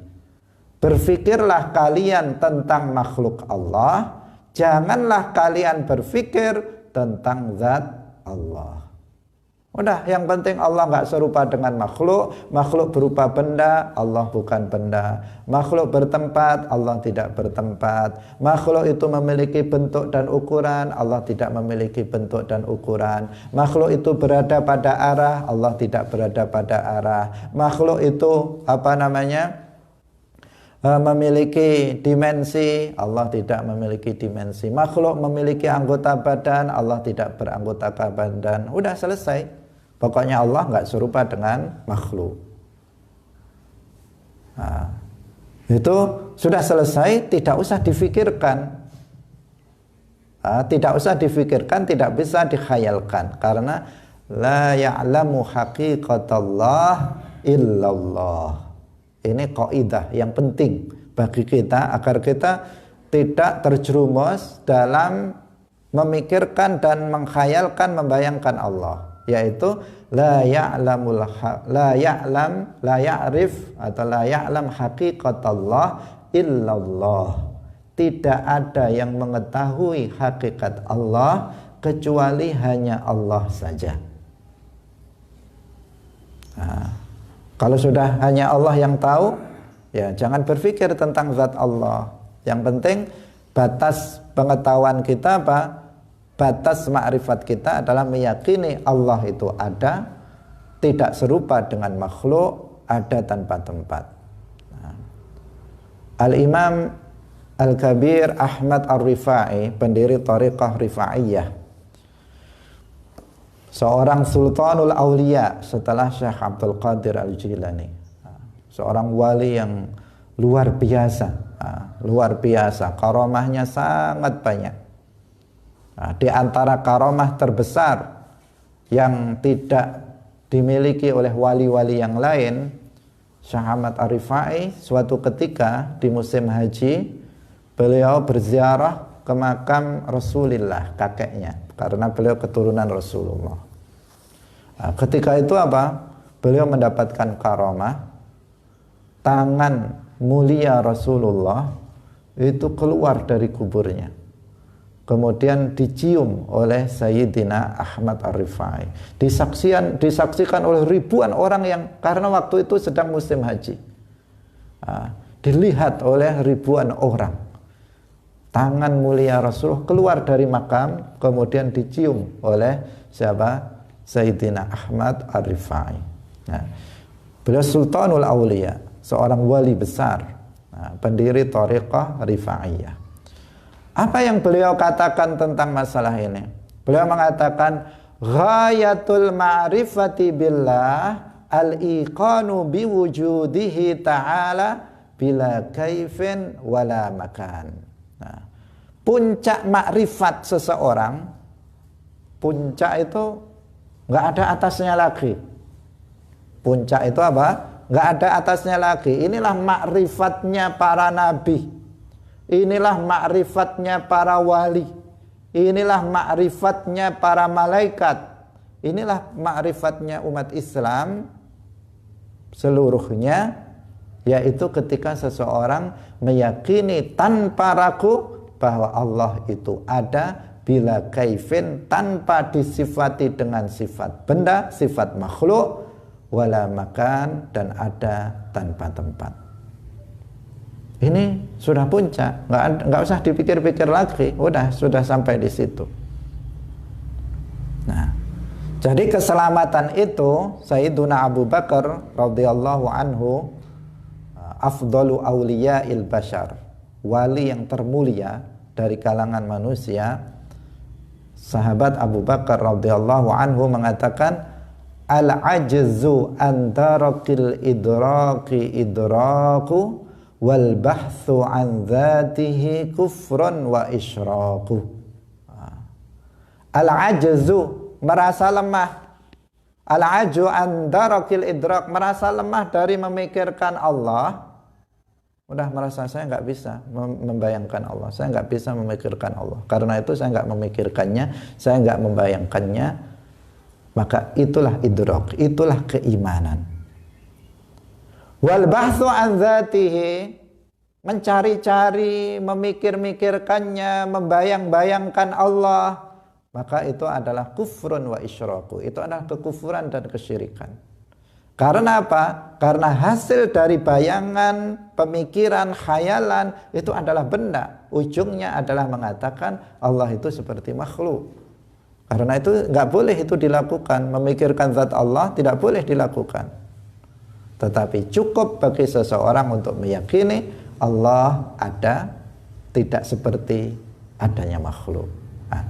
S1: Berfikirlah kalian tentang makhluk Allah, janganlah kalian berfikir tentang zat Allah. Udah, yang penting Allah nggak serupa dengan makhluk. Makhluk berupa benda, Allah bukan benda. Makhluk bertempat, Allah tidak bertempat. Makhluk itu memiliki bentuk dan ukuran, Allah tidak memiliki bentuk dan ukuran. Makhluk itu berada pada arah, Allah tidak berada pada arah. Makhluk itu memiliki dimensi, Allah tidak memiliki dimensi. Makhluk memiliki anggota badan, Allah tidak beranggota badan. Udah selesai. Pokoknya Allah nggak serupa dengan makhluk. Nah, itu sudah selesai, tidak usah difikirkan. Tidak usah difikirkan, tidak bisa dikhayalkan, karena la ya'lamu haqiqatallah illallah. Ini kaidah yang penting bagi kita agar kita tidak terjerumus dalam memikirkan dan menghayalkan, membayangkan Allah, yaitu la ya'lam haqiqatallah illallah. Tidak ada yang mengetahui hakikat Allah kecuali hanya Allah saja. Nah, kalau sudah hanya Allah yang tahu, ya jangan berpikir tentang zat Allah. Yang penting batas pengetahuan kita apa? Batas ma'rifat kita adalah meyakini Allah itu ada, tidak serupa dengan makhluk, ada tanpa tempat. Nah, Al-Imam Al-Kabir Ahmad Ar-Rifai, pendiri Thariqah Rifa'iyah, seorang sultanul aulia setelah Syekh Abdul Qadir Al-Jilani, seorang wali yang luar biasa, luar biasa, karomahnya sangat banyak. Di antara karomah terbesar yang tidak dimiliki oleh wali-wali yang lain, Syekh Ahmad Ar-Rifai suatu ketika di musim haji, beliau berziarah ke makam Rasulullah, kakeknya, karena beliau keturunan Rasulullah. Ketika itu apa? Beliau mendapatkan karomah, tangan mulia Rasulullah itu keluar dari kuburnya, kemudian dicium oleh Sayyidina Ahmad Ar-Rifai, disaksikan oleh ribuan orang yang karena waktu itu sedang musim haji, dilihat oleh ribuan orang. Tangan mulia Rasulullah keluar dari makam, kemudian dicium oleh siapa? Sayyidina Ahmad Ar-Rifai. Beliau Sultanul Aulia, seorang wali besar, pendiri Thariqah Rifaiyah. Apa yang beliau katakan tentang masalah ini? Beliau mengatakan, ghayatul ma'rifati billah al-iqanu biwujudihi ta'ala bila kaifin wala makan. Puncak makrifat seseorang, puncak itu nggak ada atasnya lagi. Puncak itu apa? Nggak ada atasnya lagi. Inilah makrifatnya para nabi, inilah makrifatnya para wali, inilah makrifatnya para malaikat, inilah makrifatnya umat Islam seluruhnya, yaitu ketika seseorang meyakini tanpa ragu bahwa Allah itu ada, bila kaifin, tanpa disifati dengan sifat benda, sifat makhluk, wala makan, dan ada tanpa tempat. Ini sudah puncak, nggak usah dipikir-pikir lagi, sudah sampai di situ. Nah, jadi keselamatan itu Sayyiduna Abu Bakar radhiyallahu anhu, afdalu awliya'il bashar, wali yang termulia dari kalangan manusia. Sahabat Abu Bakar radhiyallahu anhu mengatakan, al-ajzu an darakil idraki idraku wal bahthu an dhatihi kufrun wa isyraku. Al-ajzu, merasa lemah. Al-ajzu an darakil idrak, merasa lemah dari memikirkan Allah. Udah merasa saya nggak bisa membayangkan Allah, saya nggak bisa memikirkan Allah. Karena itu saya nggak memikirkannya, saya nggak membayangkannya. Maka itulah idrak, itulah keimanan. Wal bahthu an dzatihi, mencari-cari, memikir-mikirkannya, membayang-bayangkan Allah, maka itu adalah kufrun wa isyraku, itu adalah kekufuran dan kesyirikan. Karena apa? Karena hasil dari bayangan, pemikiran, khayalan itu adalah benda. Ujungnya adalah mengatakan Allah itu seperti makhluk. Karena itu nggak boleh itu dilakukan. Memikirkan zat Allah tidak boleh dilakukan. Tetapi cukup bagi seseorang untuk meyakini Allah ada, tidak seperti adanya makhluk.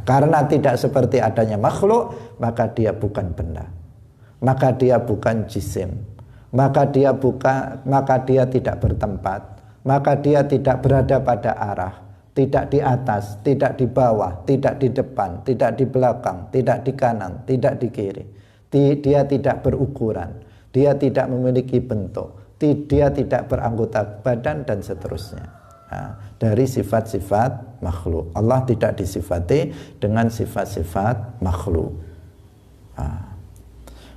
S1: Karena tidak seperti adanya makhluk, maka dia bukan benda. Maka dia bukan jisim, maka dia tidak bertempat, maka dia tidak berada pada arah, tidak di atas, tidak di bawah, tidak di depan, tidak di belakang, tidak di kanan, tidak di kiri. Dia tidak berukuran, dia tidak memiliki bentuk, dia tidak beranggota badan, dan seterusnya. Dari sifat-sifat makhluk, Allah tidak disifati dengan sifat-sifat makhluk.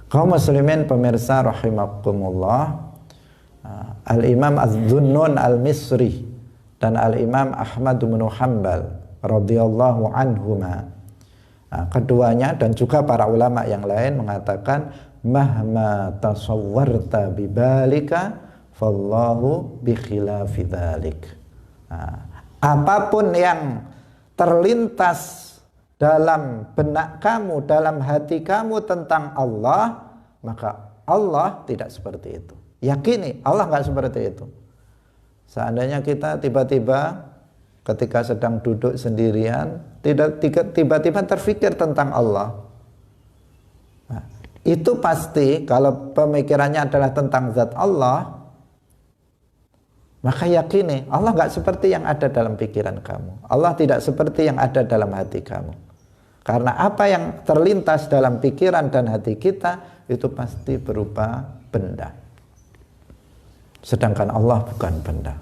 S1: Kaum muslimin pemirsa rahimakumullah, Al-Imam Az-Zunnun Al-Misri dan Al-Imam Ahmad bin Hanbal radhiyallahu anhuma, keduanya dan juga para ulama yang lain mengatakan, mahma tasawwarta bibalika fallahu bikhilafi dzalik. Apapun yang terlintas dalam benak kamu, dalam hati kamu tentang Allah, maka Allah tidak seperti itu. Yakini Allah nggak seperti itu. Seandainya kita tiba-tiba ketika sedang duduk sendirian, tiba-tiba terfikir tentang Allah, itu pasti kalau pemikirannya adalah tentang zat Allah, maka yakini Allah nggak seperti yang ada dalam pikiran kamu. Allah tidak seperti yang ada dalam hati kamu. Karena apa yang terlintas dalam pikiran dan hati kita itu pasti berupa benda. Sedangkan Allah bukan benda.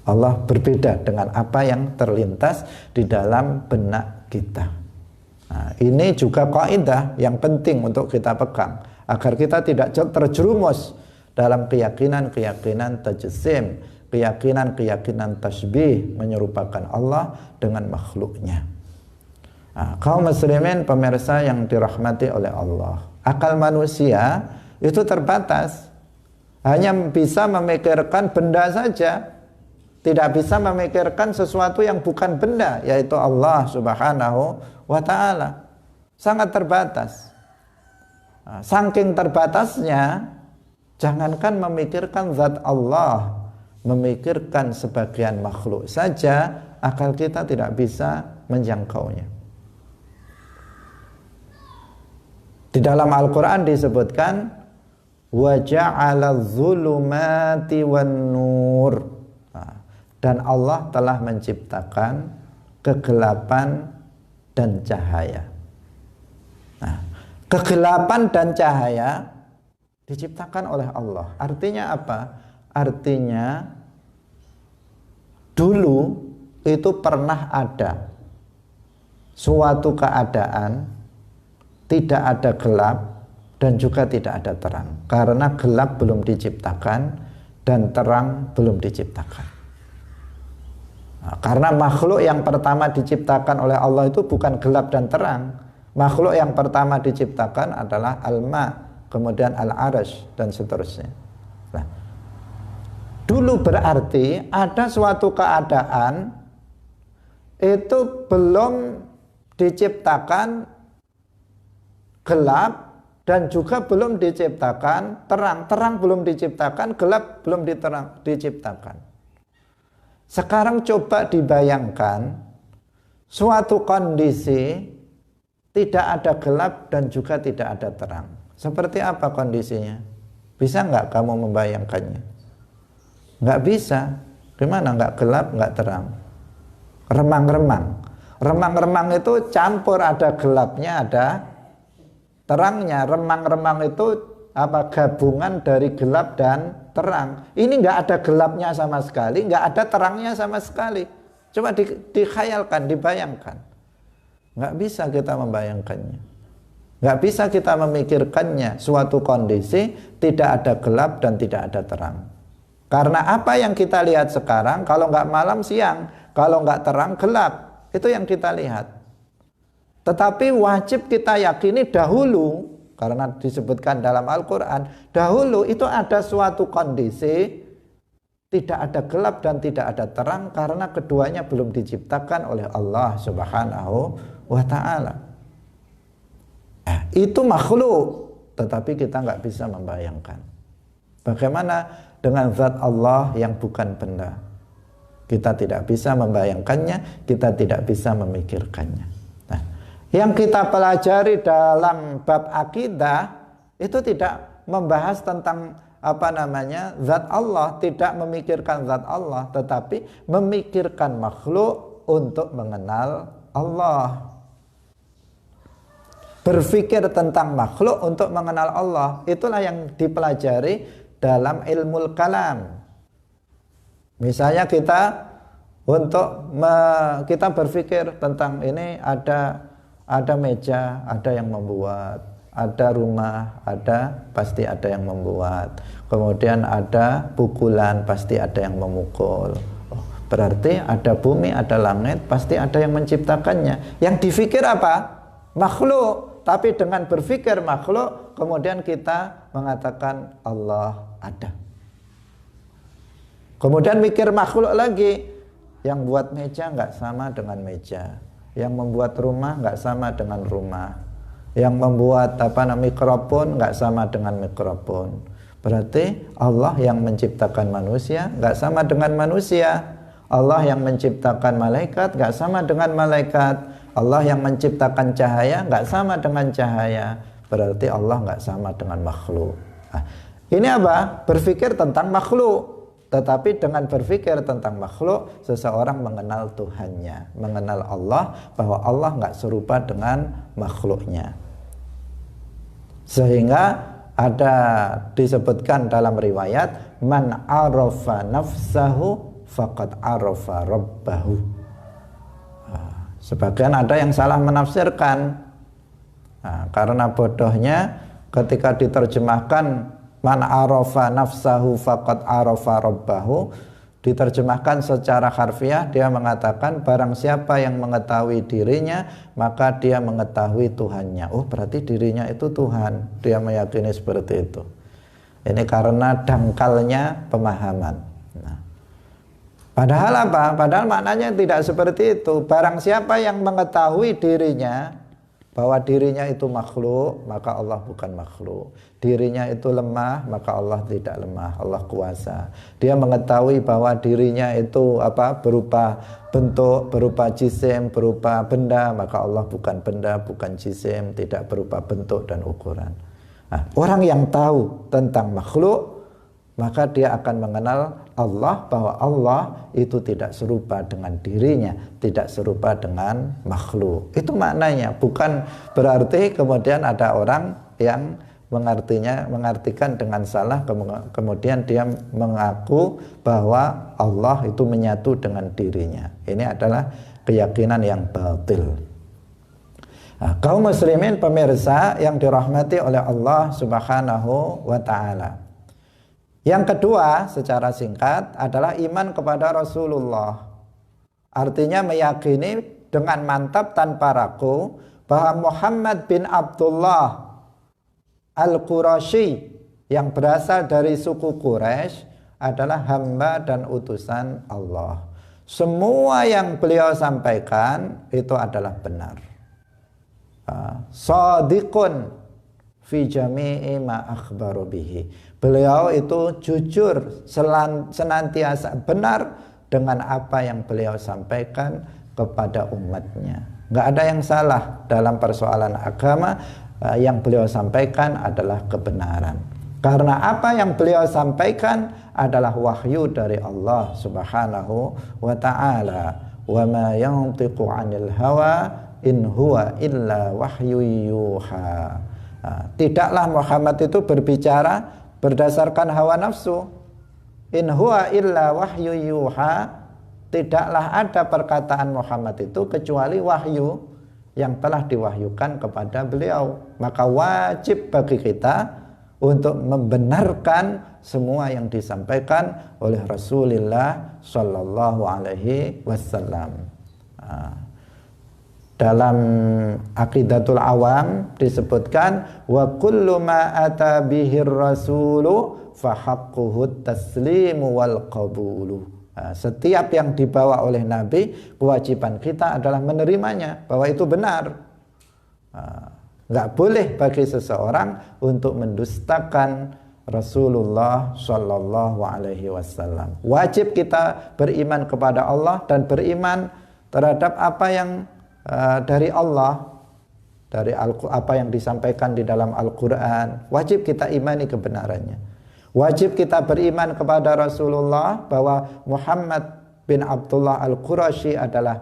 S1: Allah berbeda dengan apa yang terlintas di dalam benak kita. Nah, ini juga kaidah yang penting untuk kita pegang agar kita tidak terjerumus dalam keyakinan-keyakinan tajsim, keyakinan-keyakinan tasbih, menyerupakan Allah dengan makhluknya. Nah, kaum muslimin pemirsa yang dirahmati oleh Allah, akal manusia itu terbatas, hanya bisa memikirkan benda saja, tidak bisa memikirkan sesuatu yang bukan benda, yaitu Allah Subhanahu wa ta'ala. Sangat terbatas. Nah, saking terbatasnya, jangankan memikirkan zat Allah, memikirkan sebagian makhluk saja, akal kita tidak bisa menjangkaunya. Di dalam Al-Quran disebutkan wa ja'ala dzulumati wan nur. Dan Allah telah menciptakan kegelapan dan cahaya. Nah, kegelapan dan cahaya diciptakan oleh Allah. Artinya apa? Artinya dulu itu pernah ada suatu keadaan tidak ada gelap dan juga tidak ada terang. Karena gelap belum diciptakan dan terang belum diciptakan. Nah, karena makhluk yang pertama diciptakan oleh Allah itu bukan gelap dan terang. Makhluk yang pertama diciptakan adalah al-ma, kemudian al-arash dan seterusnya. Nah, dulu berarti ada suatu keadaan itu belum diciptakan gelap dan juga belum diciptakan terang. Terang belum diciptakan, gelap belum diciptakan. Sekarang coba dibayangkan suatu kondisi tidak ada gelap dan juga tidak ada terang. Seperti apa kondisinya? Bisa nggak kamu membayangkannya? Nggak bisa. Gimana nggak gelap, nggak terang? Remang-remang. Remang-remang itu campur, ada gelapnya, ada terangnya. Remang-remang itu apa, gabungan dari gelap dan terang. Ini nggak ada gelapnya sama sekali, nggak ada terangnya sama sekali. Coba dikhayalkan, dibayangkan. Nggak bisa kita membayangkannya. Nggak bisa kita memikirkannya. Suatu kondisi tidak ada gelap dan tidak ada terang. Karena apa yang kita lihat sekarang, kalau nggak malam siang, kalau nggak terang gelap, itu yang kita lihat. Tetapi wajib kita yakini dahulu, karena disebutkan dalam Al-Quran, dahulu itu ada suatu kondisi tidak ada gelap dan tidak ada terang karena keduanya belum diciptakan oleh Allah Subhanahu wa ta'ala. Itu makhluk, tetapi kita nggak bisa membayangkan. Bagaimana dengan zat Allah yang bukan benda? Kita tidak bisa membayangkannya, kita tidak bisa memikirkannya. Yang kita pelajari dalam bab akidah itu tidak membahas tentang zat Allah, tidak memikirkan zat Allah, tetapi memikirkan makhluk untuk mengenal Allah. Berpikir tentang makhluk untuk mengenal Allah, itulah yang dipelajari dalam ilmu kalam. Misalnya kita berpikir tentang ini, ada meja, ada yang membuat, ada rumah, pasti ada yang membuat. Kemudian ada pukulan, pasti ada yang memukul. Berarti ada bumi, ada langit, pasti ada yang menciptakannya. Yang dipikir apa? Makhluk. Tapi dengan berpikir makhluk, kemudian kita mengatakan Allah ada. Kemudian mikir makhluk lagi, yang buat meja nggak sama dengan meja. Yang membuat rumah nggak sama dengan rumah. Yang membuat mikrofon nggak sama dengan mikrofon. Berarti Allah yang menciptakan manusia nggak sama dengan manusia. Allah yang menciptakan malaikat nggak sama dengan malaikat. Allah yang menciptakan cahaya nggak sama dengan cahaya. Berarti Allah nggak sama dengan makhluk. Nah, ini apa? Berpikir tentang makhluk. Tetapi dengan berpikir tentang makhluk, seseorang mengenal Tuhannya, mengenal Allah, bahwa Allah nggak serupa dengan makhluknya. Sehingga ada disebutkan dalam riwayat, man arafa nafsahu faqad arafa rabbahu. Sebagian ada yang salah menafsirkan. Karena bodohnya ketika diterjemahkan man arafa nafsahu faqad arafa rabbahu, diterjemahkan secara harfiah, dia mengatakan barang siapa yang mengetahui dirinya maka dia mengetahui Tuhannya. Oh, berarti dirinya itu Tuhan. Dia meyakini seperti itu. Ini karena dangkalnya pemahaman. Padahal apa? Padahal maknanya tidak seperti itu. Barang siapa yang mengetahui dirinya bahwa dirinya itu makhluk, maka Allah bukan makhluk. Dirinya itu lemah, maka Allah tidak lemah. Allah kuasa. Dia mengetahui bahwa dirinya itu berupa bentuk, berupa jisim, berupa benda, maka Allah bukan benda, bukan jisim, tidak berupa bentuk dan ukuran. Orang yang tahu tentang makhluk, maka dia akan mengenal Allah, bahwa Allah itu tidak serupa dengan dirinya, tidak serupa dengan makhluk. Itu maknanya. Bukan berarti kemudian ada orang yang mengartikan dengan salah, kemudian dia mengaku bahwa Allah itu menyatu dengan dirinya. Ini adalah keyakinan yang batil. Kaum muslimin pemirsa yang dirahmati oleh Allah Subhanahu wa ta'ala. Yang kedua secara singkat adalah iman kepada Rasulullah. Artinya meyakini dengan mantap tanpa ragu bahwa Muhammad bin Abdullah Al-Qurashi yang berasal dari suku Quraisy adalah hamba dan utusan Allah. Semua yang beliau sampaikan itu adalah benar. Shadiqun fi jami'i ma akhbaru bihi. Beliau itu jujur, senantiasa benar dengan apa yang beliau sampaikan kepada umatnya. Nggak ada yang salah dalam persoalan agama. Yang beliau sampaikan adalah kebenaran. Karena apa yang beliau sampaikan adalah wahyu dari Allah Subhanahu wa ta'ala. Wa ma yantiqu 'anil hawa in huwa illa wahyu yuha. Tidaklah Muhammad itu berbicara berdasarkan hawa nafsu. In huwa illa wahyu yuha. Tidaklah ada perkataan Muhammad itu kecuali wahyu yang telah diwahyukan kepada beliau. Maka wajib bagi kita untuk membenarkan semua yang disampaikan oleh Rasulullah Sallallahu Alaihi Wasallam. Dalam Aqidatul Awam disebutkan wa kullu ma ata bihir rasulu fa haqquhu taslimu wal qabulu. Setiap yang dibawa oleh Nabi, kewajiban kita adalah menerimanya, bahwa itu benar. Enggak boleh bagi seseorang untuk mendustakan Rasulullah Sallallahu Alaihi Wasallam. Wajib kita beriman kepada Allah dan beriman terhadap apa yang dari Allah, dari apa yang disampaikan di dalam Al-Quran. Wajib kita imani kebenarannya. Wajib kita beriman kepada Rasulullah bahwa Muhammad bin Abdullah Al-Qurashi adalah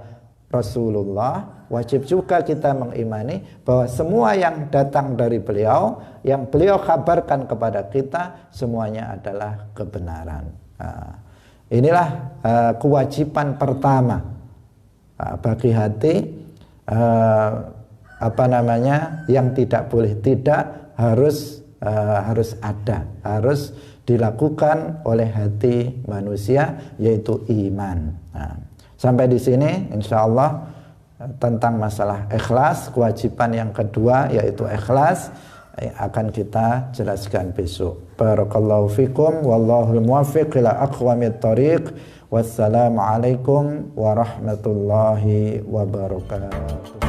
S1: Rasulullah. Wajib juga kita mengimani bahwa semua yang datang dari beliau, yang beliau kabarkan kepada kita, semuanya adalah kebenaran. Inilah kewajiban pertama bagi hati, yang tidak boleh tidak, harus ada, harus dilakukan oleh hati manusia, yaitu iman. Sampai di sini insyaallah tentang masalah ikhlas, kewajiban yang kedua yaitu ikhlas akan kita jelaskan besok. Barakallahu fikum wallahul muwaffiq ila aqwamit thoriq. Wassalamualaikum warahmatullahi wabarakatuh.